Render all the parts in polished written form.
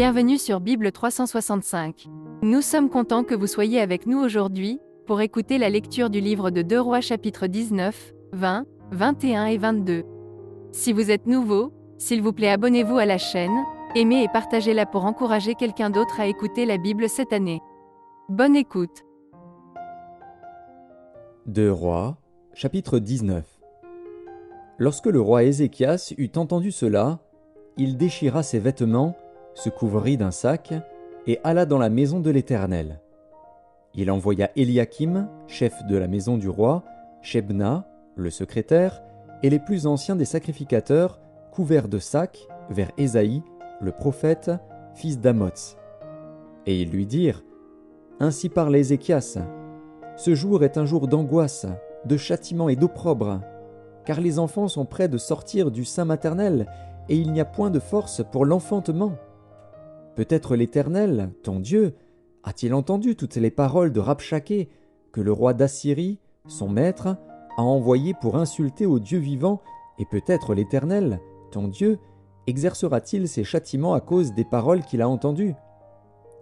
Bienvenue sur Bible 365. Nous sommes contents que vous soyez avec nous aujourd'hui, pour écouter la lecture du livre de 2 Rois chapitre 19, 20, 21 et 22. Si vous êtes nouveau, s'il vous plaît abonnez-vous à la chaîne, aimez et partagez-la pour encourager quelqu'un d'autre à écouter la Bible cette année. Bonne écoute. 2 Rois, chapitre 19. Lorsque le roi Ézéchias eut entendu cela, il déchira ses vêtements, se couvrit d'un sac, et alla dans la maison de l'Éternel. Il envoya Éliakim, chef de la maison du roi, Shebna, le secrétaire, et les plus anciens des sacrificateurs, couverts de sacs, vers Ésaïe, le prophète, fils d'Amoz. Et ils lui dirent : « Ainsi parle Ézéchias, ce jour est un jour d'angoisse, de châtiment et d'opprobre, car les enfants sont près de sortir du sein maternel, et il n'y a point de force pour l'enfantement. Peut-être l'Éternel, ton Dieu, a-t-il entendu toutes les paroles de Rabshaké, que le roi d'Assyrie, son maître, a envoyé pour insulter au Dieu vivant, et peut-être l'Éternel, ton Dieu, exercera-t-il ses châtiments à cause des paroles qu'il a entendues.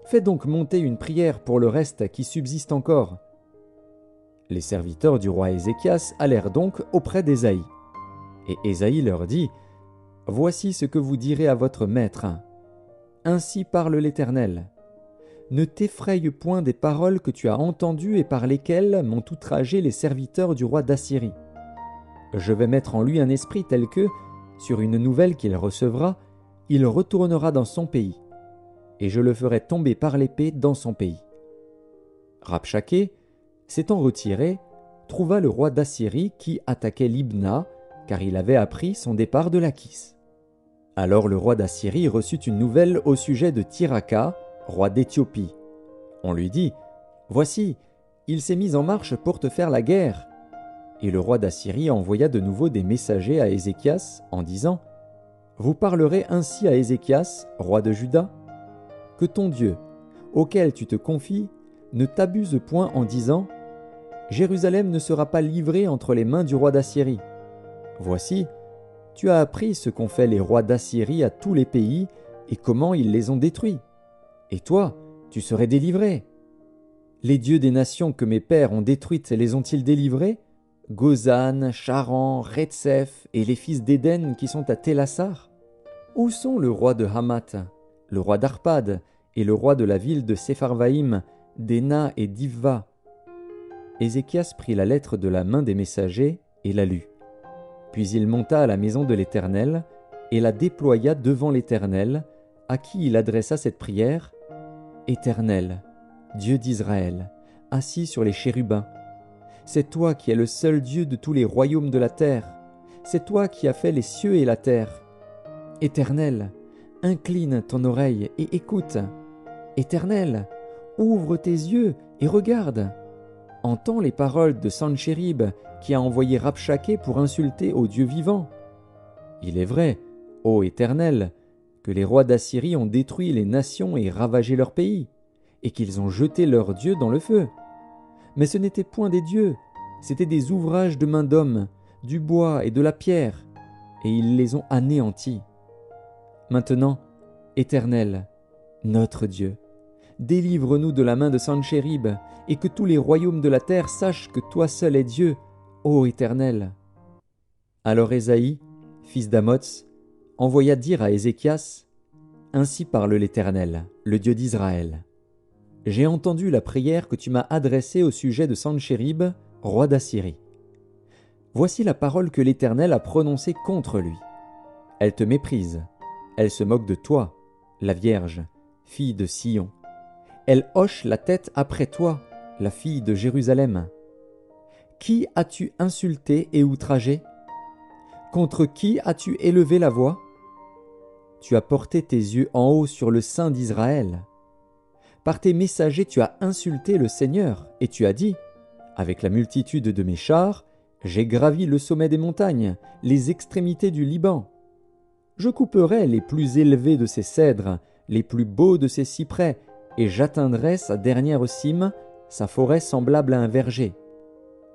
Fais donc monter une prière pour le reste qui subsiste encore. » Les serviteurs du roi Ézéchias allèrent donc auprès d'Ésaïe. Et Ésaïe leur dit : « Voici ce que vous direz à votre maître. Ainsi parle l'Éternel. Ne t'effraie point des paroles que tu as entendues et par lesquelles m'ont outragé les serviteurs du roi d'Assyrie. Je vais mettre en lui un esprit tel que, sur une nouvelle qu'il recevra, il retournera dans son pays, et je le ferai tomber par l'épée dans son pays. » Rabshaké, s'étant retiré, trouva le roi d'Assyrie qui attaquait Libna, car il avait appris son départ de Lachis. Alors le roi d'Assyrie reçut une nouvelle au sujet de Tirhaka, roi d'Éthiopie. On lui dit : « Voici, il s'est mis en marche pour te faire la guerre. » Et le roi d'Assyrie envoya de nouveau des messagers à Ézéchias en disant : « Vous parlerez ainsi à Ézéchias, roi de Juda, que ton Dieu, auquel tu te confies, ne t'abuse point en disant : Jérusalem ne sera pas livrée entre les mains du roi d'Assyrie. Voici, tu as appris ce qu'ont fait les rois d'Assyrie à tous les pays et comment ils les ont détruits. Et toi, tu serais délivré. Les dieux des nations que mes pères ont détruites les ont-ils délivrés ? Gozan, Charan, Retsef et les fils d'Éden qui sont à Télassar ? Où sont le roi de Hamath, le roi d'Arpad et le roi de la ville de Sepharvaïm, d'Ena et d'Ivva ?» Ézéchias prit la lettre de la main des messagers et la lut. Puis il monta à la maison de l'Éternel et la déploya devant l'Éternel, à qui il adressa cette prière : « Éternel, Dieu d'Israël, assis sur les chérubins, c'est toi qui es le seul Dieu de tous les royaumes de la terre, c'est toi qui as fait les cieux et la terre. Éternel, incline ton oreille et écoute. Éternel, ouvre tes yeux et regarde. Entends les paroles de Sanchérib, qui a envoyé Rabshaké pour insulter au Dieu vivant. Il est vrai, ô Éternel, que les rois d'Assyrie ont détruit les nations et ravagé leur pays, et qu'ils ont jeté leurs dieux dans le feu. Mais ce n'étaient point des dieux, c'étaient des ouvrages de main d'homme, du bois et de la pierre, et ils les ont anéantis. Maintenant, Éternel, notre Dieu, délivre-nous de la main de Sanchérib, et que tous les royaumes de la terre sachent que toi seul es Dieu, ô Éternel. » Alors Ésaïe, fils d'Amoz, envoya dire à Ézéchias : « Ainsi parle l'Éternel, le Dieu d'Israël. J'ai entendu la prière que tu m'as adressée au sujet de Sanchérib, roi d'Assyrie. Voici la parole que l'Éternel a prononcée contre lui. Elle te méprise, elle se moque de toi, la Vierge, fille de Sion. Elle hoche la tête après toi, la fille de Jérusalem. Qui as-tu insulté et outragé ? Contre qui as-tu élevé la voix ? Tu as porté tes yeux en haut sur le sein d'Israël. Par tes messagers tu as insulté le Seigneur, et tu as dit : avec la multitude de mes chars, j'ai gravi le sommet des montagnes, les extrémités du Liban. Je couperai les plus élevés de ses cèdres, les plus beaux de ses cyprès, et j'atteindrai sa dernière cime, sa forêt semblable à un verger.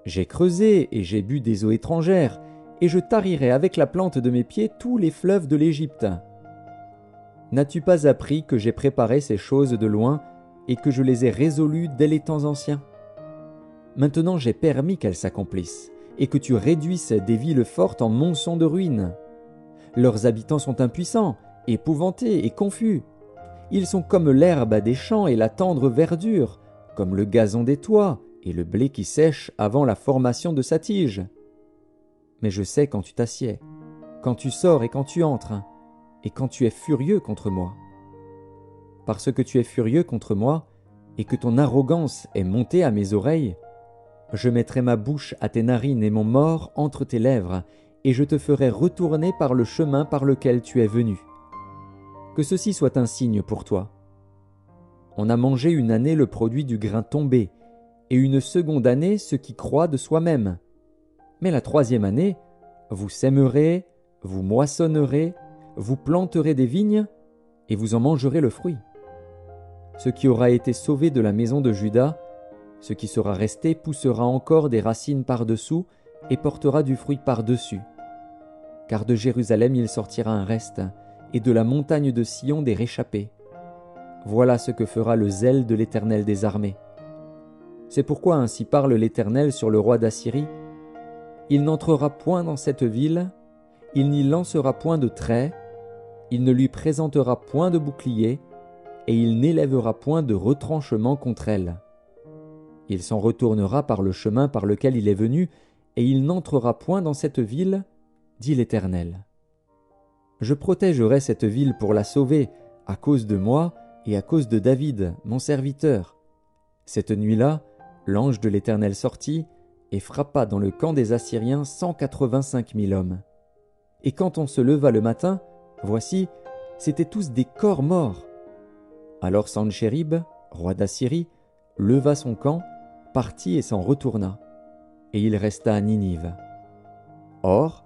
J'ai creusé et j'ai bu des eaux étrangères, et je tarirai avec la plante de mes pieds tous les fleuves de l'Égypte. N'as-tu pas appris que j'ai préparé ces choses de loin et que je les ai résolues dès les temps anciens? Maintenant j'ai permis qu'elles s'accomplissent, et que tu réduises des villes fortes en monceaux de ruines. Leurs habitants sont impuissants, épouvantés et confus. Ils sont comme l'herbe des champs et la tendre verdure, comme le gazon des toits et le blé qui sèche avant la formation de sa tige. Mais je sais quand tu t'assieds, quand tu sors et quand tu entres, et quand tu es furieux contre moi. Parce que tu es furieux contre moi, et que ton arrogance est montée à mes oreilles, je mettrai ma bouche à tes narines et mon mors entre tes lèvres, et je te ferai retourner par le chemin par lequel tu es venu. Que ceci soit un signe pour toi. On a mangé une année le produit du grain tombé, et une seconde année ce qui croît de soi-même. Mais la troisième année, vous sèmerez, vous moissonnerez, vous planterez des vignes, et vous en mangerez le fruit. Ce qui aura été sauvé de la maison de Juda, ce qui sera resté poussera encore des racines par-dessous et portera du fruit par-dessus. Car de Jérusalem il sortira un reste, et de la montagne de Sion des réchappés. Voilà ce que fera le zèle de l'Éternel des armées. C'est pourquoi ainsi parle l'Éternel sur le roi d'Assyrie. Il n'entrera point dans cette ville, il n'y lancera point de trait, il ne lui présentera point de bouclier, et il n'élèvera point de retranchement contre elle. Il s'en retournera par le chemin par lequel il est venu, et il n'entrera point dans cette ville, dit l'Éternel. Je protégerai cette ville pour la sauver, à cause de moi et à cause de David, mon serviteur. Cette nuit-là, l'ange de l'Éternel sortit et frappa dans le camp des Assyriens 185 000 hommes. Et quand on se leva le matin, voici, c'étaient tous des corps morts. Alors Sanchérib, roi d'Assyrie, leva son camp, partit et s'en retourna, et il resta à Ninive. Or,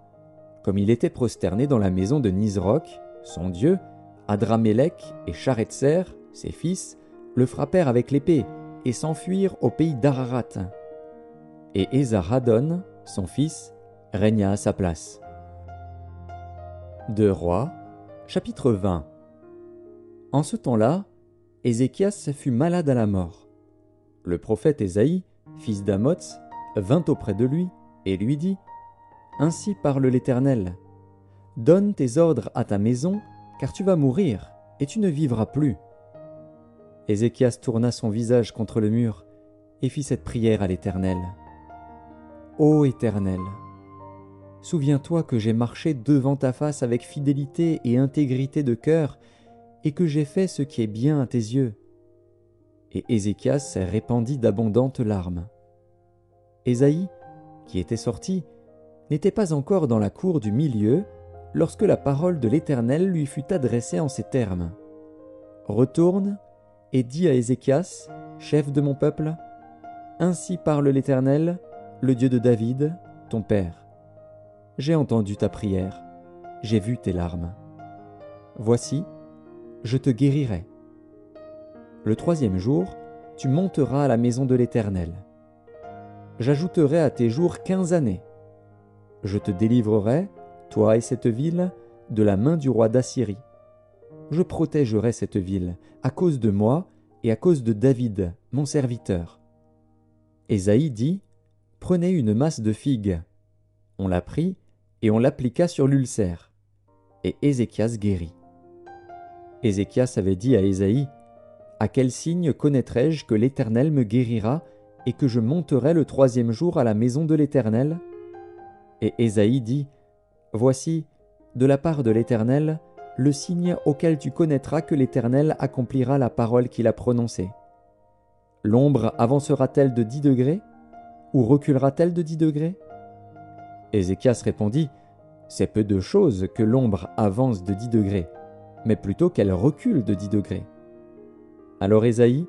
comme il était prosterné dans la maison de Nisroch, son dieu, Adramélec et Charetser, ses fils, le frappèrent avec l'épée et s'enfuirent au pays d'Ararat. Et Esarhaddon, son fils, régna à sa place. 2 Rois, chapitre 20. En ce temps-là, Ézéchias fut malade à la mort. Le prophète Ésaïe, fils d'Amoz, vint auprès de lui et lui dit : Ainsi parle l'Éternel. Donne tes ordres à ta maison, car tu vas mourir, et tu ne vivras plus. Ézéchias tourna son visage contre le mur, et fit cette prière à l'Éternel. Ô Éternel, souviens-toi que j'ai marché devant ta face avec fidélité et intégrité de cœur, et que j'ai fait ce qui est bien à tes yeux. Et Ézéchias répandit d'abondantes larmes. Ésaïe, qui était sorti, n'était pas encore dans la cour du milieu, lorsque la parole de l'Éternel lui fut adressée en ces termes. Retourne et dis à Ézéchias, chef de mon peuple, ainsi parle l'Éternel, le Dieu de David, ton père. J'ai entendu ta prière, j'ai vu tes larmes. Voici, je te guérirai. Le 3e jour, tu monteras à la maison de l'Éternel. J'ajouterai à tes jours 15 années. Je te délivrerai, toi et cette ville, de la main du roi d'Assyrie. Je protégerai cette ville, à cause de moi et à cause de David, mon serviteur. Ésaïe dit : Prenez une masse de figues. On la prit et on l'appliqua sur l'ulcère. Et Ézéchias guérit. Ézéchias avait dit à Ésaïe : À quel signe connaîtrai-je que l'Éternel me guérira et que je monterai le 3e jour à la maison de l'Éternel ? Et Ésaïe dit : Voici, de la part de l'Éternel, le signe auquel tu connaîtras que l'Éternel accomplira la parole qu'il a prononcée. L'ombre avancera-t-elle de 10 degrés, ou reculera-t-elle de 10 degrés ? Ézéchias répondit : C'est peu de chose que l'ombre avance de 10 degrés, mais plutôt qu'elle recule de 10 degrés. Alors Ésaïe,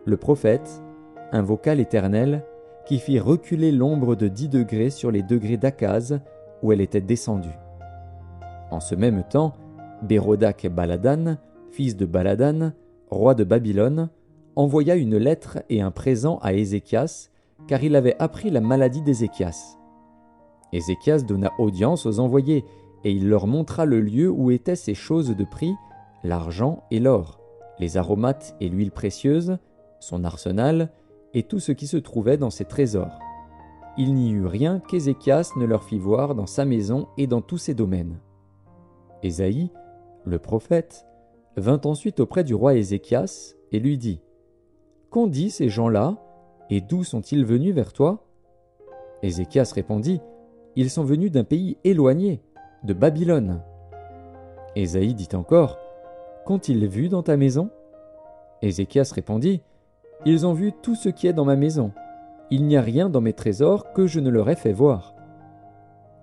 le prophète, invoqua l'Éternel, qui fit reculer l'ombre de 10 degrés sur les degrés d'Akaz, où elle était descendue. En ce même temps, Bérodak Baladan, fils de Baladan, roi de Babylone, envoya une lettre et un présent à Ézéchias, car il avait appris la maladie d'Ézéchias. Ézéchias donna audience aux envoyés, et il leur montra le lieu où étaient ces choses de prix, l'argent et l'or, les aromates et l'huile précieuse, son arsenal et tout ce qui se trouvait dans ses trésors. Il n'y eut rien qu'Ézéchias ne leur fit voir dans sa maison et dans tous ses domaines. Ésaïe, le prophète, vint ensuite auprès du roi Ézéchias et lui dit : « Qu'ont dit ces gens-là, et d'où sont-ils venus vers toi ?» Ézéchias répondit : « Ils sont venus d'un pays éloigné, de Babylone. » Ésaïe dit encore : « Qu'ont-ils vu dans ta maison ?» Ézéchias répondit : « Ils ont vu tout ce qui est dans ma maison. Il n'y a rien dans mes trésors que je ne leur ai fait voir. »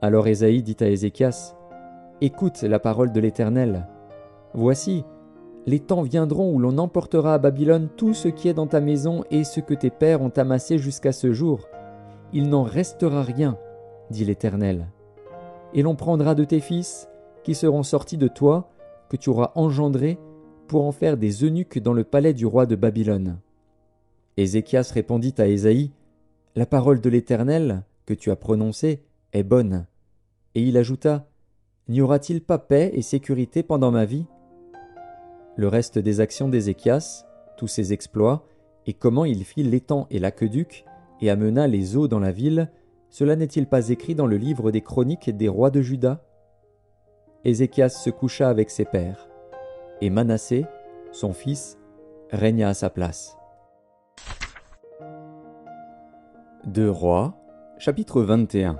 Alors Ésaïe dit à Ézéchias : « Écoute la parole de l'Éternel. Voici, les temps viendront où l'on emportera à Babylone tout ce qui est dans ta maison et ce que tes pères ont amassé jusqu'à ce jour. Il n'en restera rien, dit l'Éternel. Et l'on prendra de tes fils, qui seront sortis de toi, que tu auras engendrés, pour en faire des eunuques dans le palais du roi de Babylone. » Ézéchias répondit à Ésaïe : « La parole de l'Éternel, que tu as prononcée, est bonne. » Et il ajouta : « N'y aura-t-il pas paix et sécurité pendant ma vie ?» Le reste des actions d'Ézéchias, tous ses exploits, et comment il fit l'étang et l'aqueduc, et amena les eaux dans la ville, cela n'est-il pas écrit dans le livre des chroniques des rois de Juda ? Ézéchias se coucha avec ses pères, et Manassé, son fils, régna à sa place. 2 Rois, chapitre 21.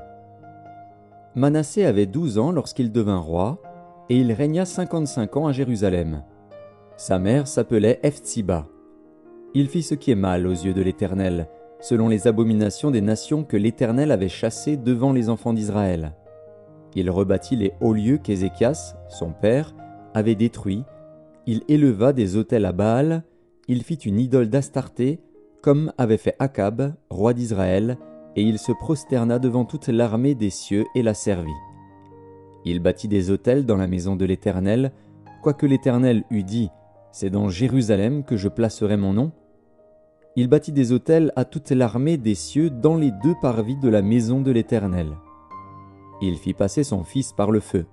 Manassé avait 12 ans lorsqu'il devint roi, et il régna 55 ans à Jérusalem. Sa mère s'appelait Hephzibah. Il fit ce qui est mal aux yeux de l'Éternel, selon les abominations des nations que l'Éternel avait chassées devant les enfants d'Israël. Il rebâtit les hauts lieux qu'Ézéchias, son père, avait détruits. Il éleva des autels à Baal. Il fit une idole d'Astarté, comme avait fait Akab, roi d'Israël, et il se prosterna devant toute l'armée des cieux et la servit. Il bâtit des autels dans la maison de l'Éternel, quoique l'Éternel eût dit : « C'est dans Jérusalem que je placerai mon nom. » Il bâtit des autels à toute l'armée des cieux dans les 2 parvis de la maison de l'Éternel. Il fit passer son fils par le feu.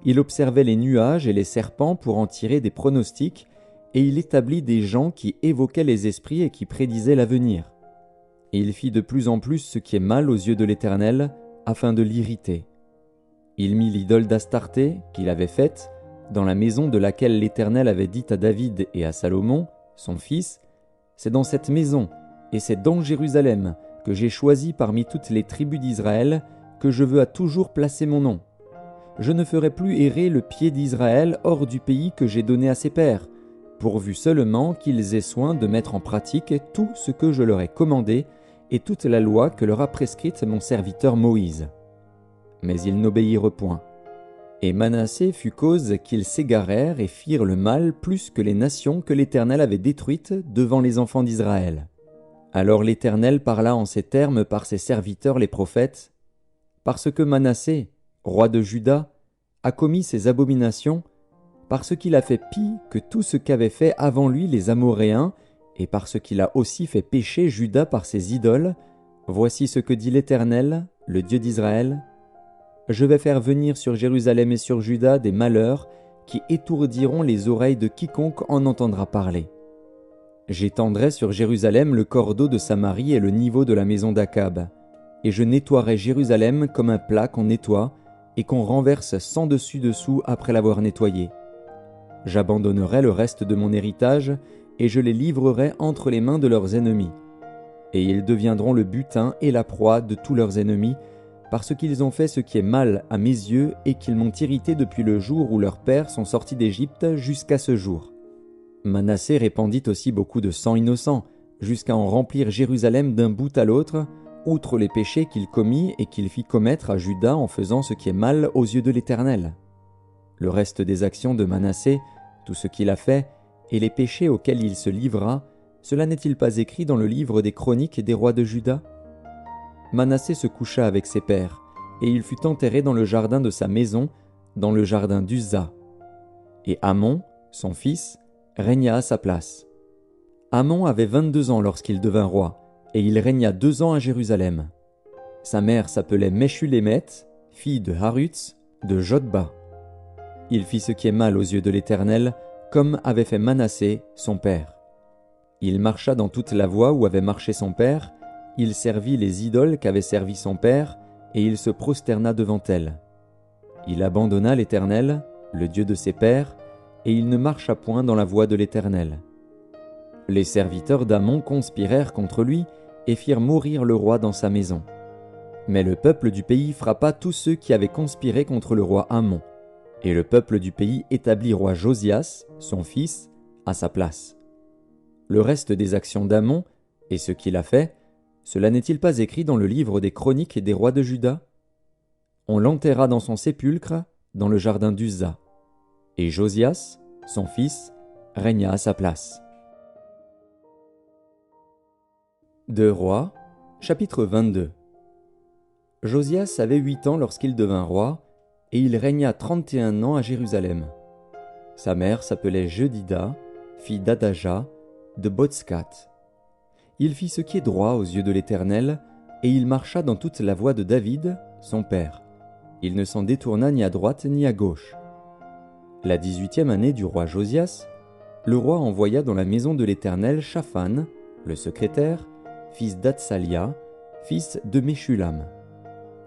Il observait les nuages et les serpents pour en tirer des pronostics, et il établit des gens qui évoquaient les esprits et qui prédisaient l'avenir. Et il fit de plus en plus ce qui est mal aux yeux de l'Éternel, afin de l'irriter. Il mit l'idole d'Astarté, qu'il avait faite, dans la maison de laquelle l'Éternel avait dit à David et à Salomon, son fils : « C'est dans cette maison, et c'est dans Jérusalem, que j'ai choisi parmi toutes les tribus d'Israël, que je veux à toujours placer mon nom. Je ne ferai plus errer le pied d'Israël hors du pays que j'ai donné à ses pères, pourvu seulement qu'ils aient soin de mettre en pratique tout ce que je leur ai commandé et toute la loi que leur a prescrite mon serviteur Moïse. » Mais ils n'obéirent point. Et Manassé fut cause qu'ils s'égarèrent et firent le mal plus que les nations que l'Éternel avait détruites devant les enfants d'Israël. Alors l'Éternel parla en ces termes par ses serviteurs les prophètes : « Parce que Manassé, roi de Juda, a commis ces abominations, parce qu'il a fait pis que tout ce qu'avaient fait avant lui les Amoréens, et parce qu'il a aussi fait pécher Juda par ses idoles, voici ce que dit l'Éternel, le Dieu d'Israël : je vais faire venir sur Jérusalem et sur Juda des malheurs qui étourdiront les oreilles de quiconque en entendra parler. J'étendrai sur Jérusalem le cordeau de Samarie et le niveau de la maison d'Akab, et je nettoierai Jérusalem comme un plat qu'on nettoie et qu'on renverse sans dessus-dessous après l'avoir nettoyé. J'abandonnerai le reste de mon héritage et je les livrerai entre les mains de leurs ennemis. Et ils deviendront le butin et la proie de tous leurs ennemis, parce qu'ils ont fait ce qui est mal à mes yeux et qu'ils m'ont irrité depuis le jour où leurs pères sont sortis d'Égypte jusqu'à ce jour. » Manassé répandit aussi beaucoup de sang innocent, jusqu'à en remplir Jérusalem d'un bout à l'autre, outre les péchés qu'il commit et qu'il fit commettre à Juda en faisant ce qui est mal aux yeux de l'Éternel. Le reste des actions de Manassé, tout ce qu'il a fait, et les péchés auxquels il se livra, cela n'est-il pas écrit dans le livre des chroniques des rois de Juda ? Manassé se coucha avec ses pères, et il fut enterré dans le jardin de sa maison, dans le jardin d'Uza. Et Amon, son fils, régna à sa place. Amon avait 22 ans lorsqu'il devint roi, et il régna 2 ans à Jérusalem. Sa mère s'appelait Meshulémeth, fille de Harutz, de Jotba. Il fit ce qui est mal aux yeux de l'Éternel, comme avait fait Manassé, son père. Il marcha dans toute la voie où avait marché son père, il servit les idoles qu'avait servi son père, et il se prosterna devant elles. Il abandonna l'Éternel, le Dieu de ses pères, et il ne marcha point dans la voie de l'Éternel. Les serviteurs d'Amon conspirèrent contre lui et firent mourir le roi dans sa maison. Mais le peuple du pays frappa tous ceux qui avaient conspiré contre le roi Amon, et le peuple du pays établit roi Josias, son fils, à sa place. Le reste des actions d'Amon, et ce qu'il a fait, cela n'est-il pas écrit dans le livre des chroniques des rois de Juda? On l'enterra dans son sépulcre, dans le jardin d'Uza. Et Josias, son fils, régna à sa place. 2 Rois, chapitre 22. Josias avait 8 ans lorsqu'il devint roi, et il régna 31 ans à Jérusalem. Sa mère s'appelait Jedida, fille d'Adaja, de Botskat. Il fit ce qui est droit aux yeux de l'Éternel, et il marcha dans toute la voie de David, son père. Il ne s'en détourna ni à droite ni à gauche. La 18e année du roi Josias, le roi envoya dans la maison de l'Éternel Shaphan, le secrétaire, fils d'Atsalia, fils de Meshulam.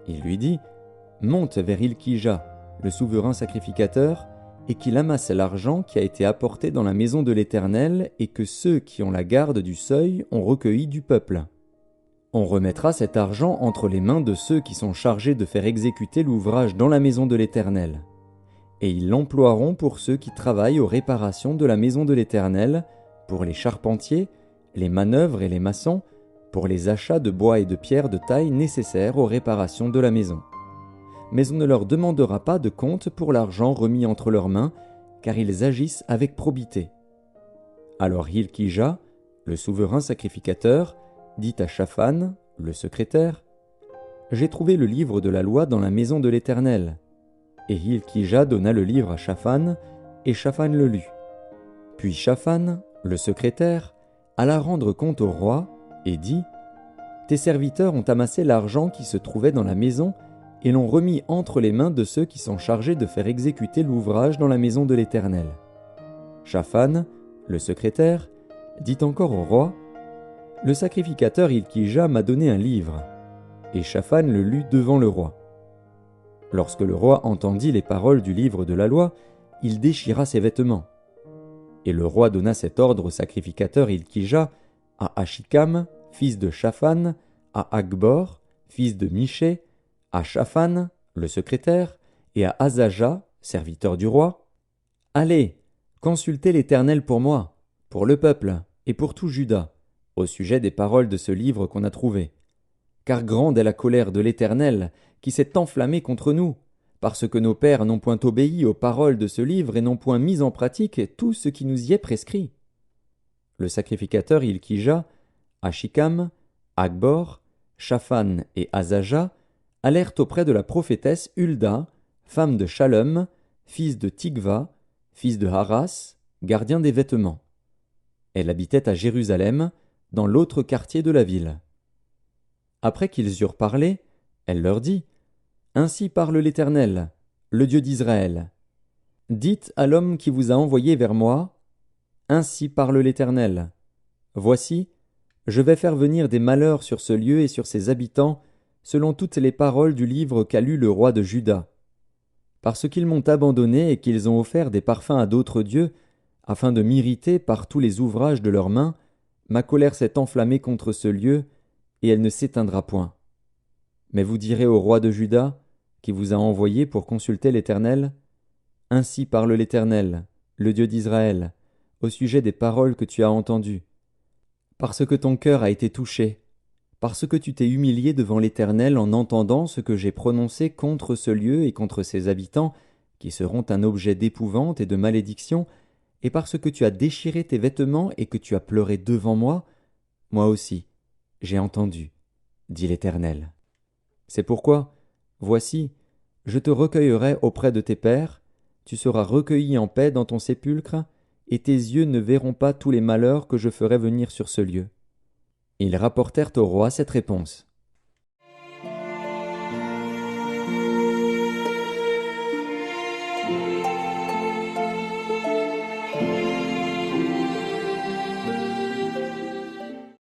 Il lui dit « Monte vers Ilkija, le souverain sacrificateur, et qu'il amasse l'argent qui a été apporté dans la maison de l'Éternel et que ceux qui ont la garde du seuil ont recueilli du peuple. On remettra cet argent entre les mains de ceux qui sont chargés de faire exécuter l'ouvrage dans la maison de l'Éternel. Et ils l'emploieront pour ceux qui travaillent aux réparations de la maison de l'Éternel, pour les charpentiers, les manœuvres et les maçons, pour les achats de bois et de pierres de taille nécessaires aux réparations de la maison. Mais on ne leur demandera pas de compte pour l'argent remis entre leurs mains, car ils agissent avec probité. » Alors Hilkija, le souverain sacrificateur, dit à Shaphan, le secrétaire, « J'ai trouvé le livre de la loi dans la maison de l'Éternel. » Et Hilkija donna le livre à Shaphan, et Shaphan le lut. Puis Shaphan, le secrétaire, alla rendre compte au roi, et dit, « Tes serviteurs ont amassé l'argent qui se trouvait dans la maison, et l'ont remis entre les mains de ceux qui sont chargés de faire exécuter l'ouvrage dans la maison de l'Éternel. » Shaphan, le secrétaire, dit encore au roi, « Le sacrificateur Hilkija m'a donné un livre. » Et Shaphan le lut devant le roi. Lorsque le roi entendit les paroles du livre de la loi, il déchira ses vêtements. Et le roi donna cet ordre au sacrificateur Hilkija, à Achikam, fils de Shaphan, à Akbor, fils de Miché, à Shaphan, le secrétaire, et à Azaja, serviteur du roi, « Allez, consultez l'Éternel pour moi, pour le peuple et pour tout Juda, au sujet des paroles de ce livre qu'on a trouvé. Car grande est la colère de l'Éternel qui s'est enflammée contre nous, parce que nos pères n'ont point obéi aux paroles de ce livre et n'ont point mis en pratique tout ce qui nous y est prescrit. » Le sacrificateur Hilkija, Achikam, Akbor, Shaphan et Azaja allèrent auprès de la prophétesse Hulda, femme de Shallum, fils de Tikva, fils de Haras, gardien des vêtements. Elle habitait à Jérusalem, dans l'autre quartier de la ville. Après qu'ils eurent parlé, elle leur dit, « Ainsi parle l'Éternel, le Dieu d'Israël. Dites à l'homme qui vous a envoyé vers moi, « Ainsi parle l'Éternel. Voici, je vais faire venir des malheurs sur ce lieu et sur ses habitants, selon toutes les paroles du livre qu'a lu le roi de Juda. Parce qu'ils m'ont abandonné et qu'ils ont offert des parfums à d'autres dieux, afin de m'irriter par tous les ouvrages de leurs mains, ma colère s'est enflammée contre ce lieu, et elle ne s'éteindra point. Mais vous direz au roi de Juda, qui vous a envoyé pour consulter l'Éternel, « Ainsi parle l'Éternel, le Dieu d'Israël, au sujet des paroles que tu as entendues. Parce que ton cœur a été touché, parce que tu t'es humilié devant l'Éternel en entendant ce que j'ai prononcé contre ce lieu et contre ses habitants, qui seront un objet d'épouvante et de malédiction, et parce que tu as déchiré tes vêtements et que tu as pleuré devant moi, moi aussi, j'ai entendu, dit l'Éternel. C'est pourquoi, voici, je te recueillerai auprès de tes pères, tu seras recueilli en paix dans ton sépulcre, et tes yeux ne verront pas tous les malheurs que je ferai venir sur ce lieu. » Ils rapportèrent au roi cette réponse.